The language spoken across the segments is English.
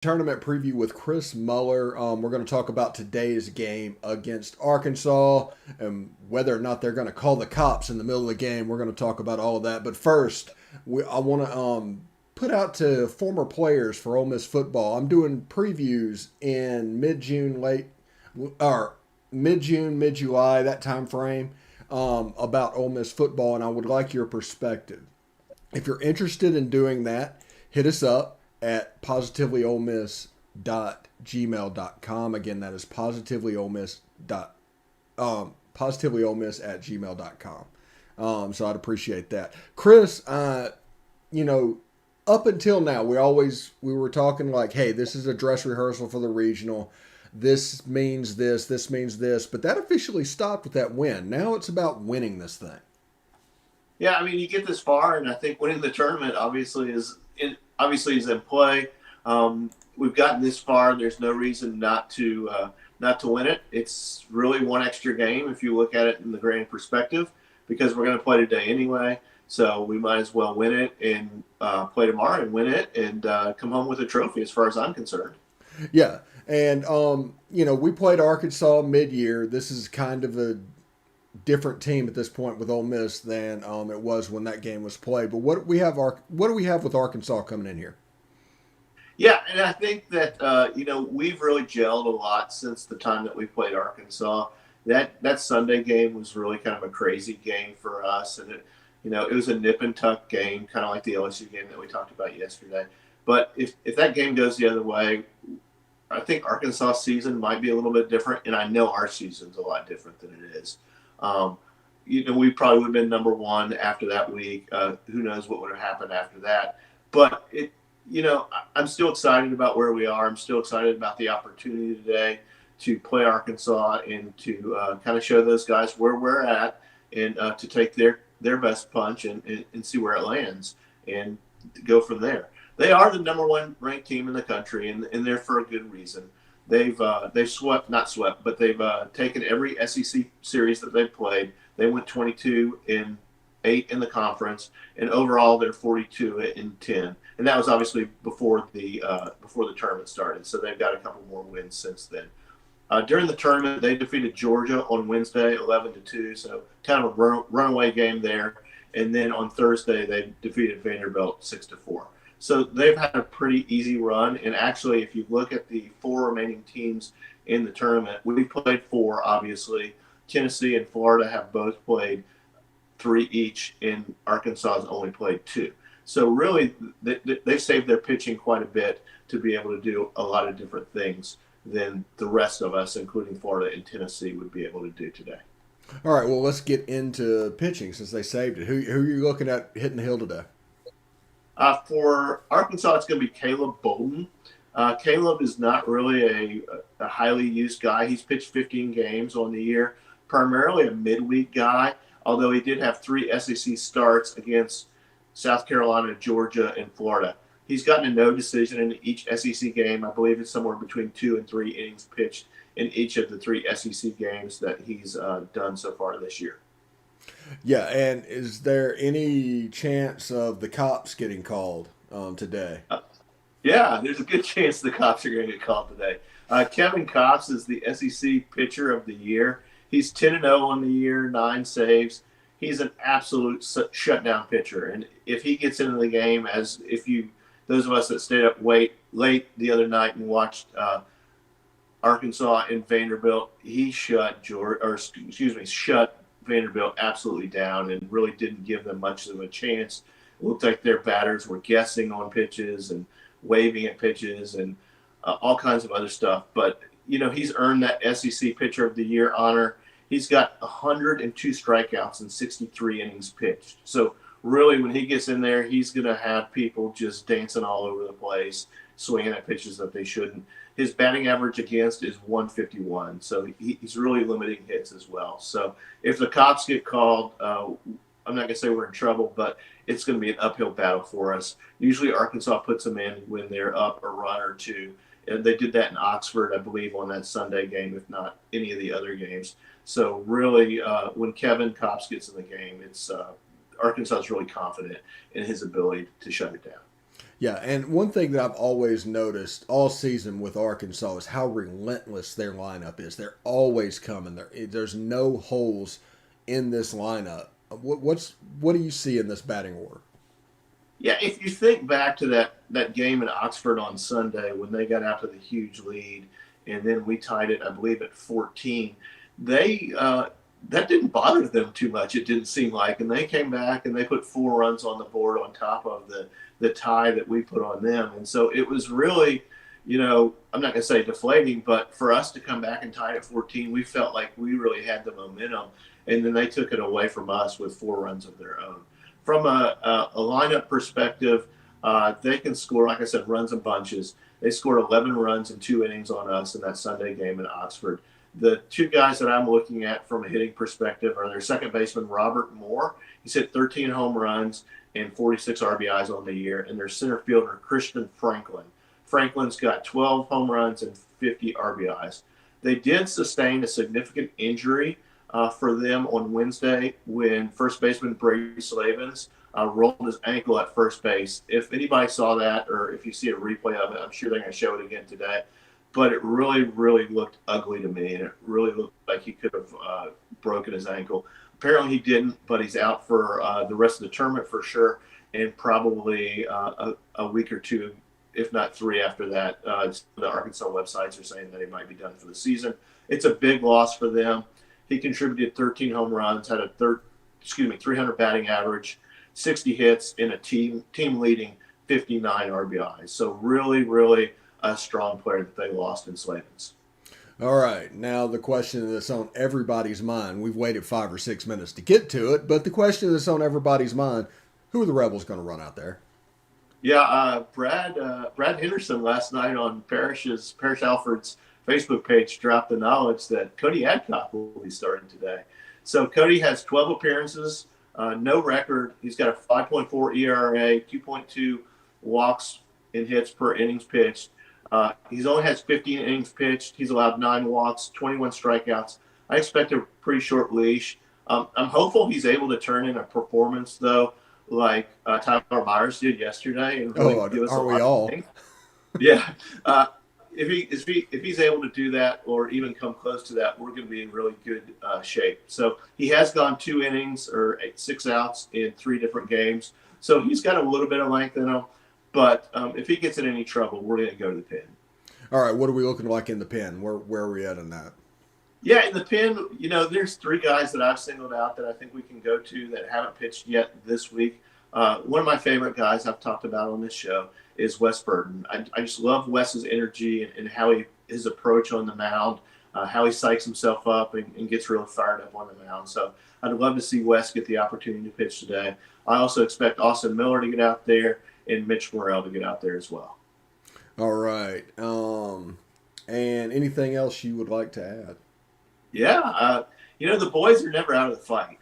Tournament preview with Chris Muller. We're going to talk about today's game against Arkansas and whether or not they're going to call the cops in the middle of the game. We're going to talk about all of that. But first, I want to put out to former players for Ole Miss football. I'm doing previews in mid-June, mid-July, that time frame, about Ole Miss football, and I would like your perspective. If you're interested in doing that, hit us up at positivelyolemiss.gmail.com. Again, that is positivelyolemiss at gmail.com. So I'd appreciate that. Chris, you know, up until now, we were talking like, hey, this is a dress rehearsal for the regional. This means this, but that officially stopped with that win. Now it's about winning this thing. Yeah, I mean, you get this far, and I think winning the tournament obviously is in play. We've gotten this far. There's no reason not to win it. It's really one extra game if you look at it in the grand perspective, because we're going to play today anyway. So we might as well win it and play tomorrow and win it and come home with a trophy, as far as I'm concerned. Yeah, and we played Arkansas mid-year. This is kind of a different team at this point with Ole Miss than it was when that game was played. But what do we have with Arkansas coming in here? Yeah, and I think that we've really gelled a lot since the time that we played Arkansas. That Sunday game was really kind of a crazy game for us, and it was a nip and tuck game, kind of like the LSU game that we talked about yesterday. But if that game goes the other way, I think Arkansas' season might be a little bit different, and I know our season's a lot different than it is. Um, we probably would have been number one after that week. Who knows what would have happened after that? But I'm still excited about where we are. I'm still excited about the opportunity today to play Arkansas and to kind of show those guys where we're at and to take their best punch and see where it lands and go from there. They are the number one ranked team in the country, and they're for a good reason. They've swept, not swept, but they've taken every SEC series that they've played. They went 22-8 in the conference, and overall they're 42-10. And that was obviously before the tournament started. So they've got a couple more wins since then. During the tournament, they defeated Georgia on Wednesday, 11-2. So kind of a runaway game there. And then on Thursday, they defeated Vanderbilt 6-4. So they've had a pretty easy run. And actually, if you look at the four remaining teams in the tournament, we've played four, obviously. Tennessee and Florida have both played three each, and Arkansas has only played two. So really, they've saved their pitching quite a bit to be able to do a lot of different things than the rest of us, including Florida and Tennessee, would be able to do today. All right, well, let's get into pitching since they saved it. Who are you looking at hitting the hill today? For Arkansas, it's going to be Caleb Bolden. Caleb is not really a highly used guy. He's pitched 15 games on the year, primarily a midweek guy, although he did have three SEC starts against South Carolina, Georgia, and Florida. He's gotten a no decision in each SEC game. I believe it's somewhere between 2 and 3 innings pitched in each of the three SEC games that he's done so far this year. Yeah, and is there any chance of the cops getting called today? Yeah, there's a good chance the cops are going to get called today. Kevin Kopps is the SEC pitcher of the year. He's 10-0 on the year, 9 saves. He's an absolute shutdown pitcher, and if he gets into the game, as if those of us that stayed up late the other night and watched Arkansas and Vanderbilt, he shut Vanderbilt absolutely down and really didn't give them much of a chance. It looked like their batters were guessing on pitches and waving at pitches and all kinds of other stuff. But, he's earned that SEC Pitcher of the Year honor. He's got 102 strikeouts and 63 innings pitched. So really, when he gets in there, he's going to have people just dancing all over the place, swinging at pitches that they shouldn't. His batting average against is 151, so he's really limiting hits as well. So if the cops get called, I'm not going to say we're in trouble, but it's going to be an uphill battle for us. Usually Arkansas puts them in when they're up a run or two. And they did that in Oxford, I believe, on that Sunday game, if not any of the other games. So really, when Kevin Kopps gets in the game, it's Arkansas is really confident in his ability to shut it down. Yeah, and one thing that I've always noticed all season with Arkansas is how relentless their lineup is. They're always coming. There's no holes in this lineup. What do you see in this batting order? Yeah, if you think back to that game in Oxford on Sunday when they got out to the huge lead, and then we tied it, I believe, at 14, they that didn't bother them too much. It didn't seem like, and they came back and they put 4 runs on the board on top of the tie that we put on them, and so it was really, I'm not going to say deflating, but for us to come back and tie it at 14, we felt like we really had the momentum, and then they took it away from us with 4 runs of their own. From a lineup perspective, they can score, like I said, runs in bunches. They scored 11 runs in 2 innings on us in that Sunday game in Oxford. The two guys that I'm looking at from a hitting perspective are their second baseman, Robert Moore. He's hit 13 home runs and 46 RBIs on the year, and their center fielder, Christian Franklin. Franklin's got 12 home runs and 50 RBIs. They did sustain a significant injury for them on Wednesday when first baseman Brady Slavens rolled his ankle at first base. If anybody saw that, or if you see a replay of it, I'm sure they're going to show it again today. But it really, really looked ugly to me, and it really looked like he could have broken his ankle. Apparently he didn't, but he's out for the rest of the tournament for sure, and probably a week or two, if not 3 after that. The Arkansas websites are saying that he might be done for the season. It's a big loss for them. He contributed 13 home runs, had a 300 batting average, 60 hits, in a team leading 59 RBIs. So really, really a strong player that they lost in Slavens. All right, now the question that's on everybody's mind. We've waited 5 or 6 minutes to get to it, but the question that's on everybody's mind: who are the Rebels going to run out there? Yeah, Brad Henderson last night on Parrish Alford's Facebook page dropped the knowledge that Cody Adcock will be starting today. So Cody has 12 appearances, no record. He's got a 5.4 ERA, 2.2 walks and hits per innings pitched. He's only has 15 innings pitched. He's allowed 9 walks, 21 strikeouts. I expect a pretty short leash. I'm hopeful he's able to turn in a performance, though, like Tyler Myers did yesterday, and really give us are we all? Yeah. If he's able to do that, or even come close to that, we're going to be in really good shape. So he has gone 2 innings or 6 outs in 3 different games. So he's got a little bit of length in him. But if he gets in any trouble, we're going to go to the pen. All right, what are we looking like in the pen? Where are we at in that? Yeah, in the pen, there's 3 guys that I've singled out that I think we can go to that haven't pitched yet this week. One of my favorite guys I've talked about on this show is Wes Burton. I just love Wes's energy and how his approach on the mound, how he psychs himself up and gets real fired up on the mound. So I'd love to see Wes get the opportunity to pitch today. I also expect Austin Miller to get out there and Mitch Morrell to get out there as well. All right. And anything else you would like to add? Yeah. The boys are never out of the fight.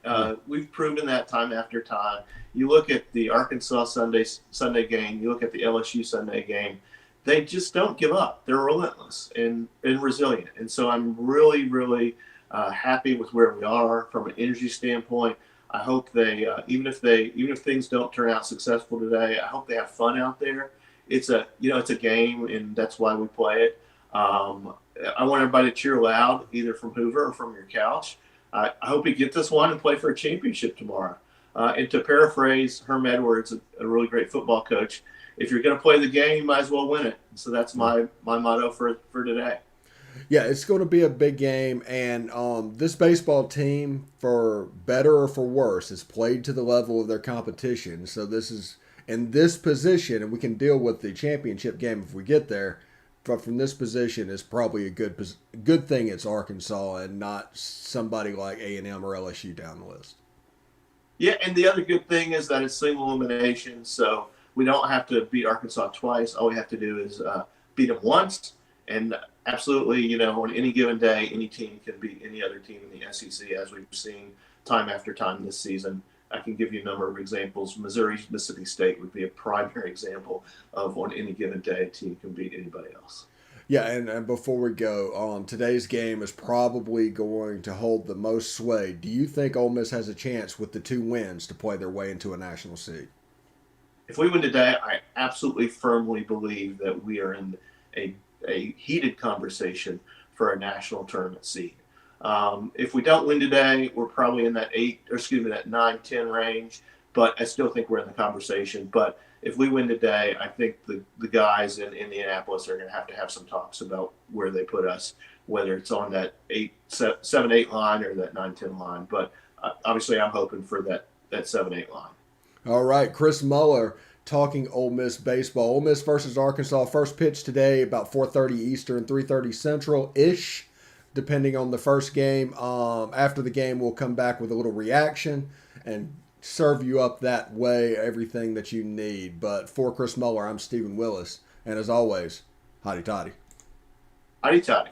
We've proven that time after time. You look at the Arkansas Sunday game, you look at the LSU Sunday game, they just don't give up. They're relentless and resilient. And so I'm really, really happy with where we are from an energy standpoint. I hope they, even if things don't turn out successful today, I hope they have fun out there. It's a game, and that's why we play it. I want everybody to cheer loud, either from Hoover or from your couch. I hope you get this one and play for a championship tomorrow. And to paraphrase Herm Edwards, a really great football coach, if you're going to play the game, you might as well win it. So that's my motto for today. Yeah, it's going to be a big game, and this baseball team, for better or for worse, has played to the level of their competition. So this is in this position, and we can deal with the championship game if we get there. But from this position, is probably a good thing it's Arkansas and not somebody like A&M or LSU down the list. Yeah, and the other good thing is that it's single elimination, so we don't have to beat Arkansas twice. All we have to do is beat them once, and absolutely, on any given day, any team can beat any other team in the SEC, as we've seen time after time this season. I can give you a number of examples. Missouri, Mississippi State would be a primary example of on any given day, a team can beat anybody else. Yeah, and before we go, today's game is probably going to hold the most sway. Do you think Ole Miss has a chance with the 2 wins to play their way into a national seed? if we win today, I absolutely firmly believe that we are in a heated conversation for a national tournament seed. If we don't win today, we're probably in that 9-10 range, but I still think we're in the conversation. But if we win today, I think the guys in Indianapolis are going to have some talks about where they put us, whether it's on that 7-8 line or that 9-10 line. But obviously, I'm hoping for that 7-8 line. All right, Chris Muller talking Ole Miss baseball. Ole Miss versus Arkansas. First pitch today about 4:30 Eastern, 3:30 Central ish, depending on the first game. After the game, we'll come back with a little reaction and serve you up that way everything that you need. But for Chris Muller, I'm Stephen Willis, and as always, hotty toddy. Hotty toddy.